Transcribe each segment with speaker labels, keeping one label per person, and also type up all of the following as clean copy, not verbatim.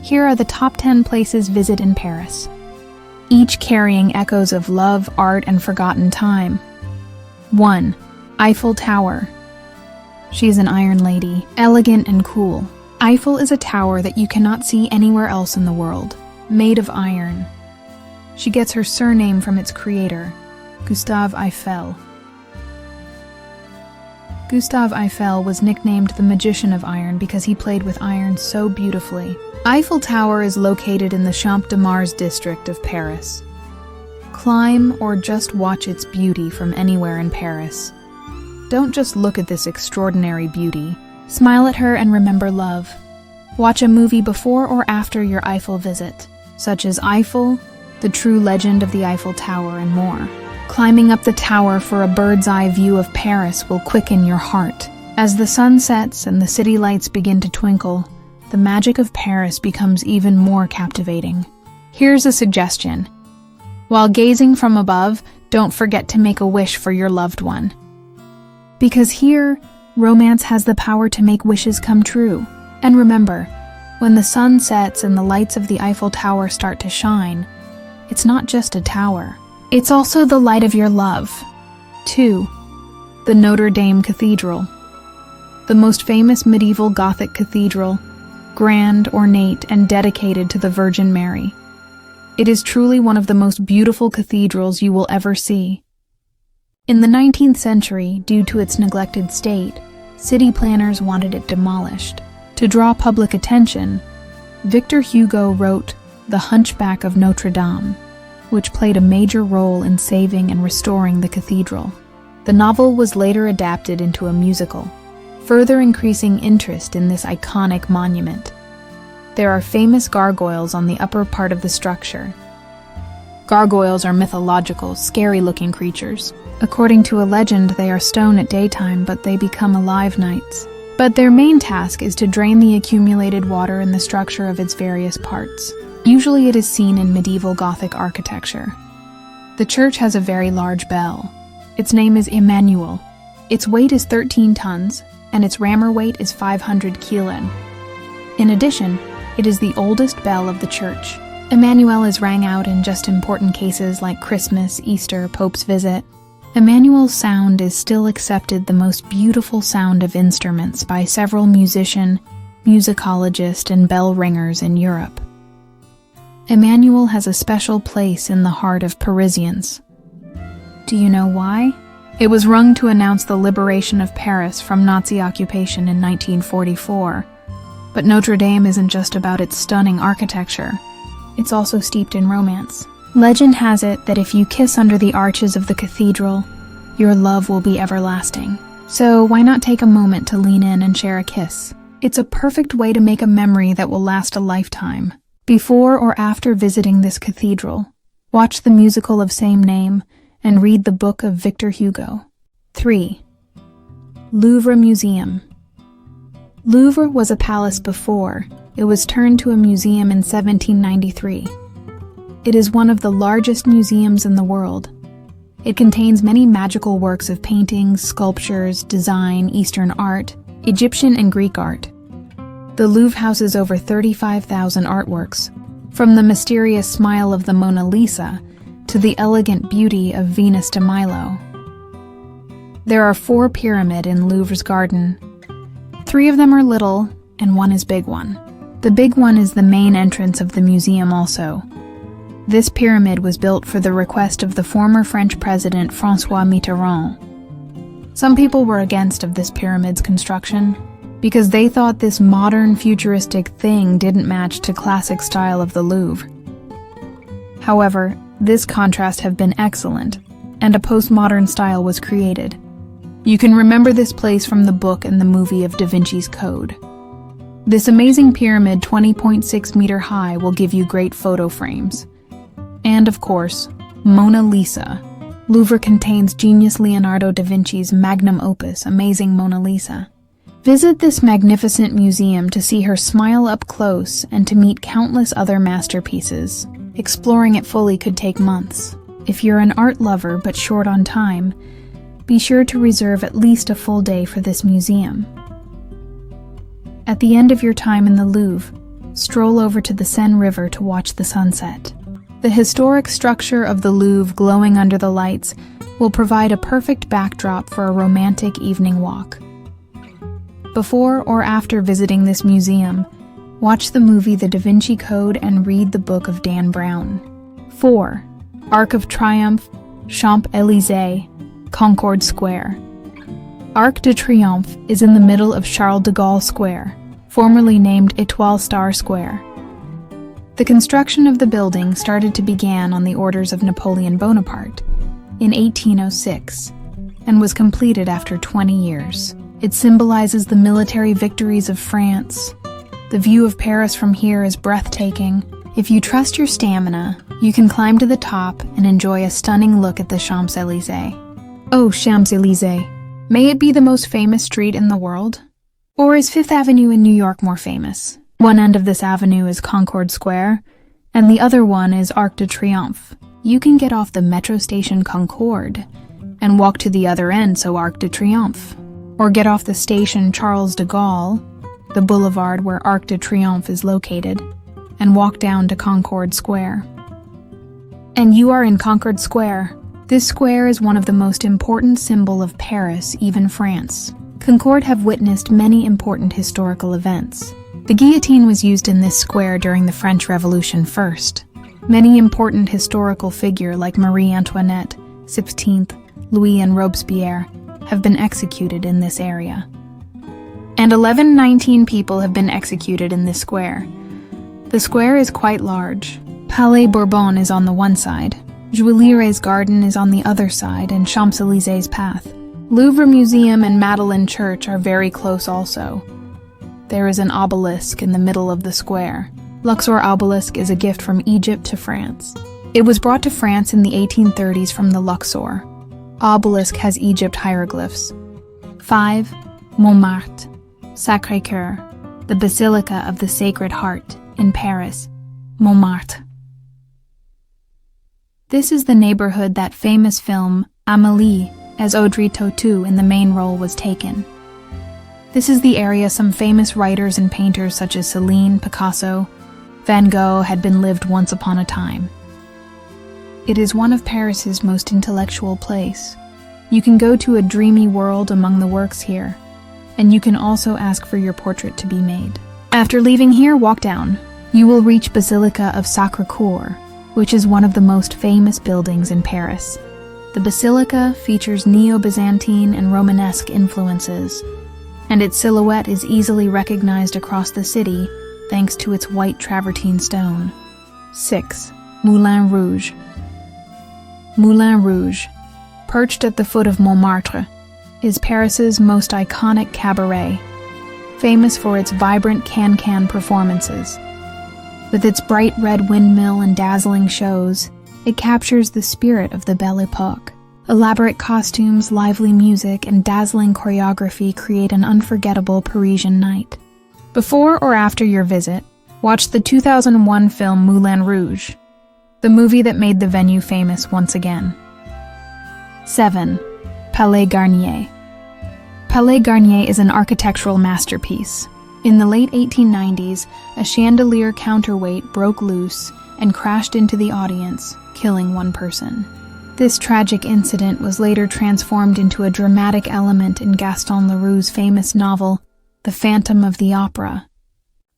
Speaker 1: Here are the top 10 places visit in Paris, each carrying echoes of love, art, and forgotten time. 1. Eiffel Tower. She's an Iron Lady, elegant and cool. Eiffel is a tower that you cannot see anywhere else in the world, made of iron. She gets her surname from its creator, Gustave Eiffel. Gustave Eiffel was nicknamed the Magician of Iron because he played with iron so beautifully. Eiffel Tower is located in the Champ de Mars district of Paris. Climb or just watch its beauty from anywhere in Paris. Don't just look at this extraordinary beauty. Smile at her and remember love. Watch a movie before or after your Eiffel visit, such as Eiffel, The True Legend of the Eiffel Tower, and more. Climbing up the tower for a bird's-eye view of Paris will quicken your heart. As the sun sets and the city lights begin to twinkle, the magic of Paris becomes even more captivating. Here's a suggestion. While gazing from above, don't forget to make a wish for your loved one. Because here, romance has the power to make wishes come true. And remember, when the sun sets and the lights of the Eiffel Tower start to shine, it's not just a tower. It's also the light of your love. 2. The Notre Dame Cathedral. The most famous medieval Gothic cathedral, grand, ornate, and dedicated to the Virgin Mary. It is truly one of the most beautiful cathedrals you will ever see. In the 19th century, due to its neglected state, city planners wanted it demolished. To draw public attention, Victor Hugo wrote The Hunchback of Notre Dame, which played a major role in saving and restoring the cathedral. The novel was later adapted into a musical, further increasing interest in this iconic monument. There are famous gargoyles on the upper part of the structure. Gargoyles are mythological, scary-looking creatures. According to a legend, they are stone at daytime, but they become alive nights. But their main task is to drain the accumulated water in the structure of its various parts. Usually it is seen in medieval Gothic architecture. The church has a very large bell. Its name is Emmanuel. Its weight is 13 tons, and its rammer weight is 500 kilon. In addition, it is the oldest bell of the church. Emmanuel is rang out in just important cases like Christmas, Easter, Pope's visit. Emmanuel's sound is still accepted the most beautiful sound of instruments by several musicians, musicologists, and bell ringers in Europe. Emmanuel has a special place in the heart of Parisians. Do you know why? It was rung to announce the liberation of Paris from Nazi occupation in 1944. But Notre Dame isn't just about its stunning architecture. It's also steeped in romance. Legend has it that if you kiss under the arches of the cathedral, your love will be everlasting. So why not take a moment to lean in and share a kiss? It's a perfect way to make a memory that will last a lifetime. Before or after visiting this cathedral, watch the musical of same name and read the book of Victor Hugo. 3. Louvre Museum. Louvre was a palace before. It was turned to a museum in 1793. It is one of the largest museums in the world. It contains many magical works of paintings, sculptures, design, Eastern art, Egyptian and Greek art. The Louvre houses over 35,000 artworks, from the mysterious smile of the Mona Lisa to the elegant beauty of Venus de Milo. There are 4 pyramids in Louvre's garden. 3 of them are little, and 1 is big one. The big one is the main entrance of the museum also. This pyramid was built for the request of the former French president François Mitterrand. Some people were against of this pyramid's construction, because they thought this modern, futuristic thing didn't match to classic style of the Louvre. However, this contrast have been excellent, and a postmodern style was created. You can remember this place from the book and the movie of Da Vinci's Code. This amazing pyramid, 20.6 meter high, will give you great photo frames. And of course, Mona Lisa. Louvre contains genius Leonardo da Vinci's magnum opus, Amazing Mona Lisa. Visit this magnificent museum to see her smile up close and to meet countless other masterpieces. Exploring it fully could take months. If you're an art lover but short on time, be sure to reserve at least a full day for this museum. At the end of your time in the Louvre, stroll over to the Seine River to watch the sunset. The historic structure of the Louvre glowing under the lights will provide a perfect backdrop for a romantic evening walk. Before or after visiting this museum, watch the movie The Da Vinci Code and read the book of Dan Brown. 4. Arc of Triomphe, Champs-Élysées, Concorde Square. Arc de Triomphe is in the middle of Charles de Gaulle Square, formerly named Étoile Star Square. The construction of the building started to begin on the orders of Napoleon Bonaparte in 1806 and was completed after 20 years. It symbolizes the military victories of France. The view of Paris from here is breathtaking. If you trust your stamina, you can climb to the top and enjoy a stunning look at the Champs-Élysées. Oh, Champs-Élysées. May it be the most famous street in the world? Or is Fifth Avenue in New York more famous? One end of this avenue is Concorde Square, and the other one is Arc de Triomphe. You can get off the metro station Concorde and walk to the other end, so Arc de Triomphe. Or get off the station Charles de Gaulle, the boulevard where Arc de Triomphe is located, and walk down to Concorde Square. And you are in Concorde Square. This square is one of the most important symbols of Paris, even France. Concorde have witnessed many important historical events. The guillotine was used in this square during the French Revolution first. Many important historical figures like Marie Antoinette, 16th, Louis and Robespierre have been executed in this area. And 1119 people have been executed in this square. The square is quite large. Palais Bourbon is on the one side, Juilliers Garden is on the other side, and Champs-Élysées path. Louvre Museum and Madeleine Church are very close also. There is an obelisk in the middle of the square. Luxor obelisk is a gift from Egypt to France. It was brought to France in the 1830s from the Luxor. Obelisk has Egypt hieroglyphs. 5. Montmartre, Sacré-Cœur, the Basilica of the Sacred Heart in Paris, Montmartre. This is the neighborhood that famous film Amélie, as Audrey Tautou in the main role, was taken. This is the area some famous writers and painters such as Céline, Picasso, Van Gogh had been lived once upon a time. It is one of Paris's most intellectual place. You can go to a dreamy world among the works here, and you can also ask for your portrait to be made. After leaving here, walk down. You will reach Basilica of Sacré-Cœur, which is one of the most famous buildings in Paris. The basilica features Neo-Byzantine and Romanesque influences, and its silhouette is easily recognized across the city thanks to its white travertine stone. 6. Moulin Rouge. Moulin Rouge, perched at the foot of Montmartre, is Paris's most iconic cabaret, famous for its vibrant can-can performances. With its bright red windmill and dazzling shows, it captures the spirit of the Belle Époque. Elaborate costumes, lively music, and dazzling choreography create an unforgettable Parisian night. Before or after your visit, watch the 2001 film Moulin Rouge, the movie that made the venue famous once again. 7. Palais Garnier. Palais Garnier is an architectural masterpiece. In the late 1890s, a chandelier counterweight broke loose and crashed into the audience, killing one person. This tragic incident was later transformed into a dramatic element in Gaston Leroux's famous novel, The Phantom of the Opera,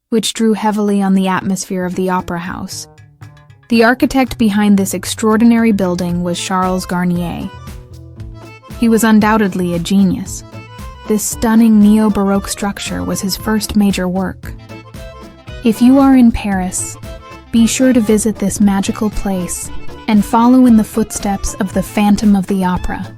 Speaker 1: which drew heavily on the atmosphere of the opera house. The architect behind this extraordinary building was Charles Garnier. He was undoubtedly a genius. This stunning neo-Baroque structure was his first major work. If you are in Paris, be sure to visit this magical place and follow in the footsteps of the Phantom of the Opera.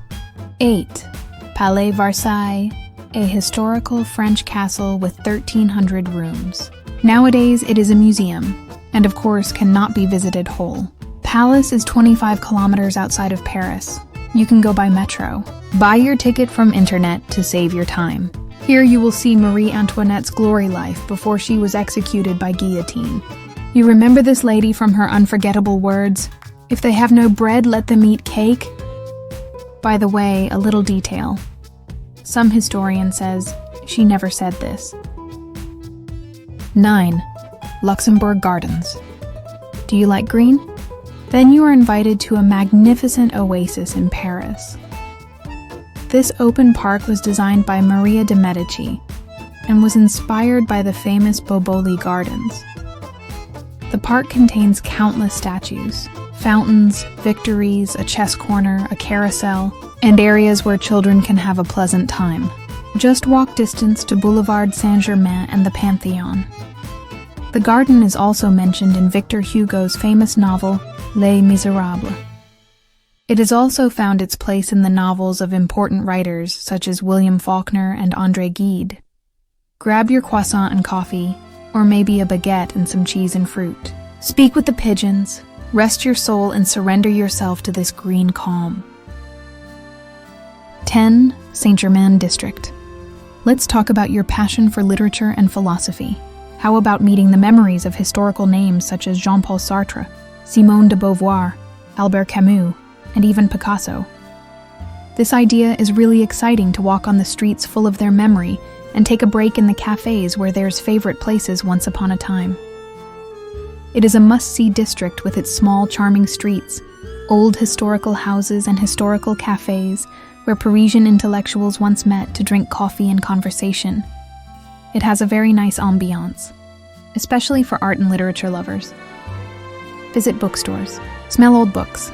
Speaker 1: 8. Palais Versailles, a historical French castle with 1,300 rooms. Nowadays, it is a museum, and of course cannot be visited whole. Palace is 25 kilometers outside of Paris. You can go by metro. Buy your ticket from internet to save your time. Here you will see Marie Antoinette's glory life before she was executed by guillotine. You remember this lady from her unforgettable words, "If they have no bread, let them eat cake"? By the way, a little detail. Some historian says she never said this. 9. Luxembourg Gardens. Do you like green? Then you are invited to a magnificent oasis in Paris. This open park was designed by Maria de Medici and was inspired by the famous Boboli Gardens. The park contains countless statues, fountains, victories, a chess corner, a carousel, and areas where children can have a pleasant time. Just walk distance to Boulevard Saint-Germain and the Pantheon. The garden is also mentioned in Victor Hugo's famous novel, Les Miserables. It has also found its place in the novels of important writers such as William Faulkner and André Gide. Grab your croissant and coffee, or maybe a baguette and some cheese and fruit. Speak with the pigeons, rest your soul, and surrender yourself to this green calm. 10. Saint-Germain District. Let's talk about your passion for literature and philosophy. How about meeting the memories of historical names such as Jean-Paul Sartre, Simone de Beauvoir, Albert Camus, and even Picasso? This idea is really exciting, to walk on the streets full of their memory and take a break in the cafes where there's favorite places once upon a time. It is a must-see district with its small, charming streets, old historical houses and historical cafes where Parisian intellectuals once met to drink coffee and conversation. It has a very nice ambiance, especially for art and literature lovers. Visit bookstores, smell old books,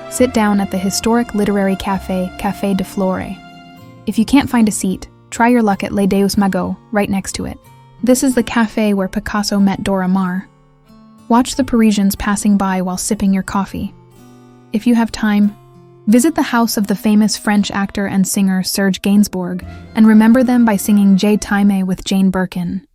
Speaker 1: sit down at the historic literary cafe, Café de Flore. If you can't find a seat, try your luck at Les Deux Magots, right next to it. This is the cafe where Picasso met Dora Maar. Watch the Parisians passing by while sipping your coffee. If you have time, visit the house of the famous French actor and singer Serge Gainsbourg and remember them by singing Je t'aime with Jane Birkin.